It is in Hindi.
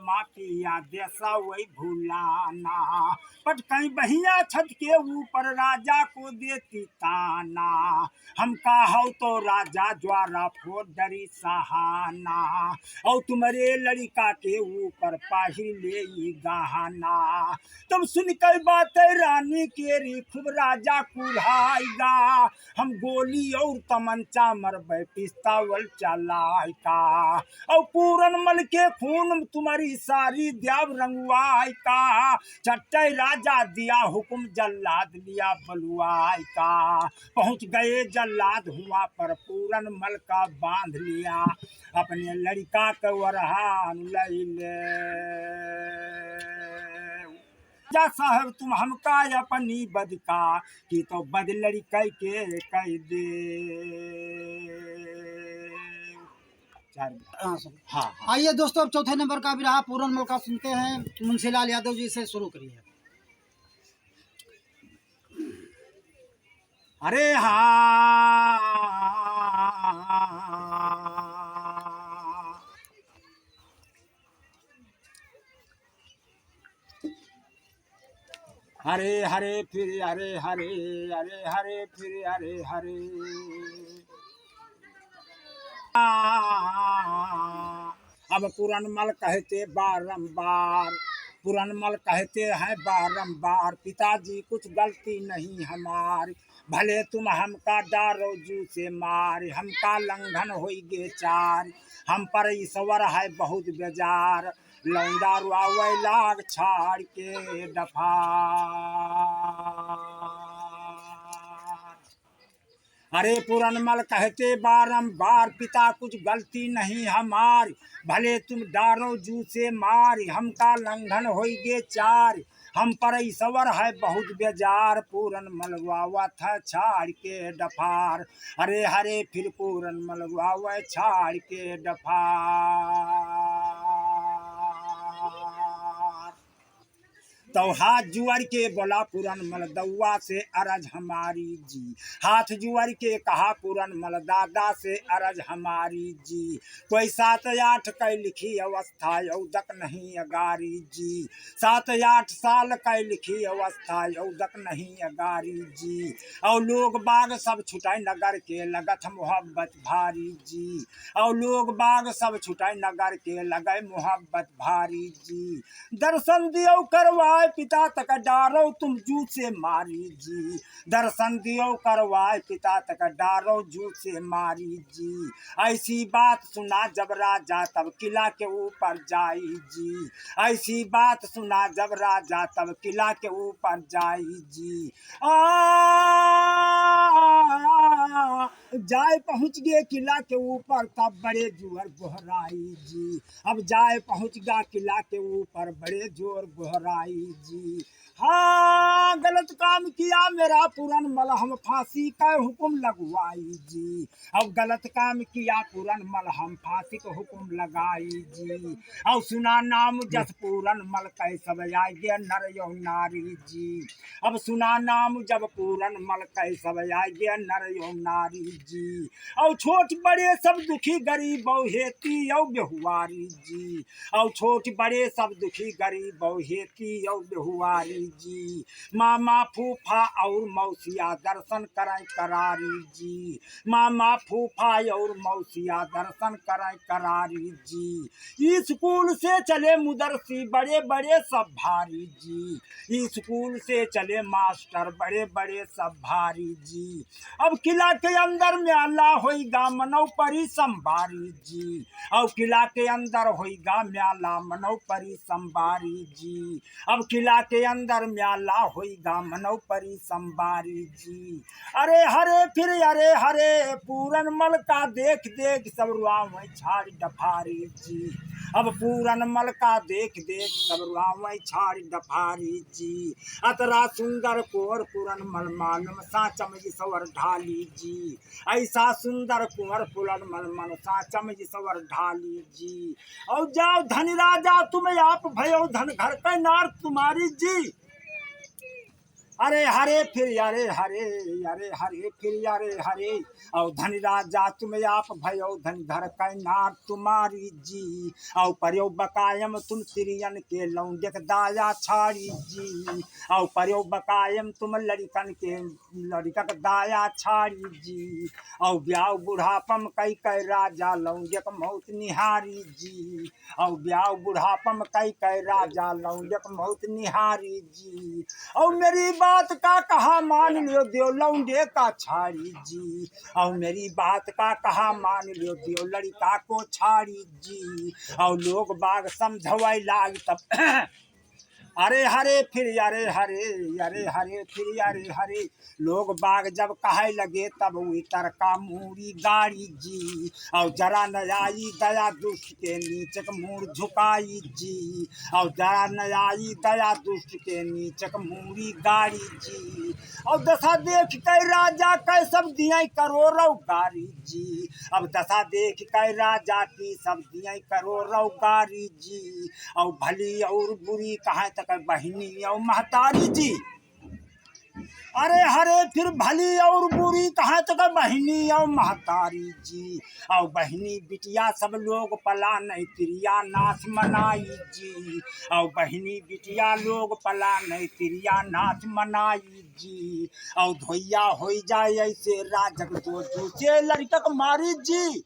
माँ की याद ऐसा वही भूलाना। पट कहीं बहिया छत के ऊपर राजा को देती ताना। हम हो तो राजा द्वारा फोड़ डरी सहाना। और तुम्हारे लड़का के ऊपर पाहिर ले गहना। तुम सुन कर बात रानी केरी खूब राजा कुल्हाएगा। हम गोली और तमंचा मरबे पिस्तौल चलाएगा। और पूरन मल के खून तुम्हारी सारी द्याव रंगवाई का। चट्टे राजा दिया हुक्म जल्लाद लिया बलुआई का। पहुंच गए जल्लाद हुआ पर पूरन मल का बांध लिया। अपने लड़का के वरहान ले जा साहब तुम हमका अपनी बदका की तो बद लड़का के कह दे। हाँ सर। हाँ आइए दोस्तों अब चौथे नंबर का भी रहा पूरन मल का सुनते हैं। मुंशीलाल यादव जी से शुरू करिए। अरे हाँ हरे हरे फिर हरे हरे हरे हरे फिर हरे हरे। अब पुरनमल कहते बारंबार। पुरनमल कहते हैं बारंबार पिताजी कुछ गलती नहीं हमारी। भले तुम हमका डारो जू से मार हमका लंघन होइगे चार। हम पर ईश्वर है बहुत बेजार लौंडा रुआवे लाग छाड़ के डफा। अरे पुरनमल कहते बारंबार पिता कुछ गलती नहीं हमारी। भले तुम डारो जू से मार हमका लंघन होइगे चार। हम पर ईश्वर है बहुत बेजार पूरन मलवावा था छाड़ के डफार। अरे हरे फिर पूरन मलवावा छाड़ के डफार। तो हाथ जुआर के बोला पूरन मल दौआ से अरज हमारी जी। हाथ जुआर के कहा पूरन मल दादा से अरज हमारी जी। कोई 7-8 कै लिखी अवस्था यौदक नहीं अगारी जी। 7-8 साल कै लिखी अवस्था यौदक नहीं अगारी जी। और लोग बाग सब छुटाई नगर के लगत मोहब्बत भारी जी। और लोग बाग सब छुटाई नगर के लगे मोहब्बत भारी जी। दर्शन दियो करवाए पिता तक डारो तुम जू से मारी जी। दर्शन दियो करवाए पिता तक डारो जू से मारी जी। ऐसी बात सुना जब राजा तब किला के ऊपर जाई जी। ऐसी बात सुना जब राजा तब किला के ऊपर जाई जी। जाए पहुंच गए किला के ऊपर तब बड़े जोर गोहराई जी। अब जाए पहुंच गया किला के ऊपर बड़े जोर गोहराई जी। हाँ गलत काम किया मेरा पूरन मल हम फांसी का हुक्म लगवाई जी। अब गलत काम किया पूरन मल हम फांसी का हुक्म लगाई जी। अब सुना नाम जस पूरन मल कै सब आगे नर यो नारी जी। अब सुना नाम जब पूरन मल कै सब आगे नर यो नारी जी। और छोट बड़े सब दुखी गरीब हेती यो बेहुआरी जी। और छोट बड़े सब दुखी गरीब हेती यो बेहुआरी जी। मामा फूफा और मौसिया दर्शन करें करारी जी। मामा फूफा और मौसिया दर्शन करें करारी जी। स्कूल से चले मुदरसी बड़े बड़े सब भारी जी। स्कूल से चले मास्टर बड़े बड़े सब भारी जी। अब किला के अंदर में अल्लाह होइगा मनौ परी संभारी जी। और किला के अंदर होइगा म्याला मनौ परी संभारी जी। अब किला के अंदर म्याला होइगा मनौ परी संभारी जी। अरे हरे फिर अरे हरे पूरन मल का देख देख सब रुआवै छाड़ डफारी जी। अब पूरन मल का देख देख सब रुआवै छाड़ डफारी जी। अतरा सुंदर कुंवर पूरन मल मालूम साचम सवर ढाली जी। ऐसा सुंदर कुंवर पूरन मल मन साचम सवर ढाली जी। और जाओ धन राजा तुम आप भयो धन घर के नार तुम्हारी जी। अरे हरे फिर अरे हरे, अरे हरे फिर अरे हरे। और धन राजा तुम आप भयो धन धर कैनार तुम्हारी जी। और पर्यो बकायम तुम तिरियन के लौंडेक दाया छाड़ी जी। और पर्यो बकायम तुम लड़कन के लड़कक दाया छाड़ी जी। और ब्याह बुढ़ापम कई कै राजा लौंडेक मौत निहारी जी। और ब्याह बुढ़ापम कई कै राजा लौंडेक मौत निहारी जी। और मेरी बात का कहा मान लियो दियो लौंडे का छाड़ी जी। और मेरी बात का कहा मान लियो दियो लड़का को छाड़ी जी। और लोग बाग समझवाई लाग तब अरे हरे फिर अरे हरे, अरे हरे फिर अरे हरे। लोग बाग जब कहे लगे तब उतर का मूरी गाड़ी जी। और जरा न आई दया दुष्ट के नीचक मूर झुकाई जी। और जरा न आई दया दुष्ट के नीचक मूरी गाड़ी जी। और दशा देख के राजा कै सब दिया करोड़ों गारी जी। अब दशा देख के राजा की सब दिया करोड़ों गारी जी। और भली और बुरी कहाँ तक बहिनी और महतारी जी। अरे हरे फिर भली और बुरी कहाँ तक बहिनी और महतारी जी। और बहिनी बिटिया सब लोग पला नहीं तिरिया नाच मनाई जी। और बहिनी बिटिया लोग पला नहीं तिरिया नाच मनाई जी। और धोइया हो जाए ऐसे राजक दो दूसरे लड़कक मारी जी।